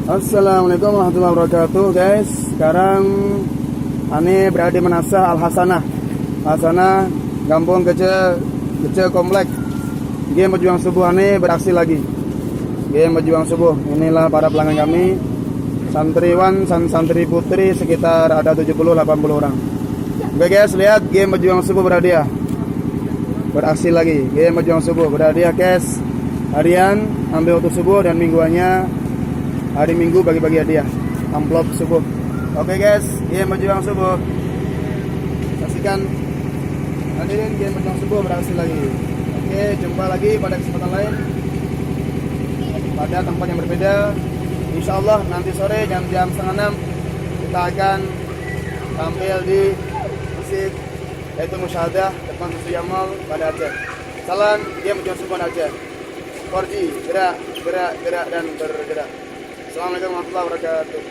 Assalamualaikum warahmatullahi wabarakatuh, guys. Sekarang Ane berada di Manasah Al Hasanah. Hasanah, Kampung Kecil Komplek. Game berjuang subuh Ane beraksi lagi. Game berjuang subuh. Inilah para pelanggan kami. Santriwan, santri putri sekitar ada 70-80 orang. Oke guys, lihat game berjuang subuh berhadiah. Beraksi lagi. Game berjuang subuh berhadiah guys. Harian ambil waktu subuh dan mingguannya hari Minggu bagi-bagi hadiah amplop subuh. Oke guys, game berjuang subuh. Saksikan hadirin game berjuang subuh beraksi lagi. Oke, jumpa lagi pada kesempatan lain pada tempat yang berbeda. Insya Allah nanti sore jam 5:30 kita akan tampil di masjid yaitu Musyahadah depan Susu Yamal pada Aceh. Salam game berjuang subuh Aceh. 4G, gerak, gerak, gerak dan bergerak. Assalamualaikum warahmatullahi wabarakatuh.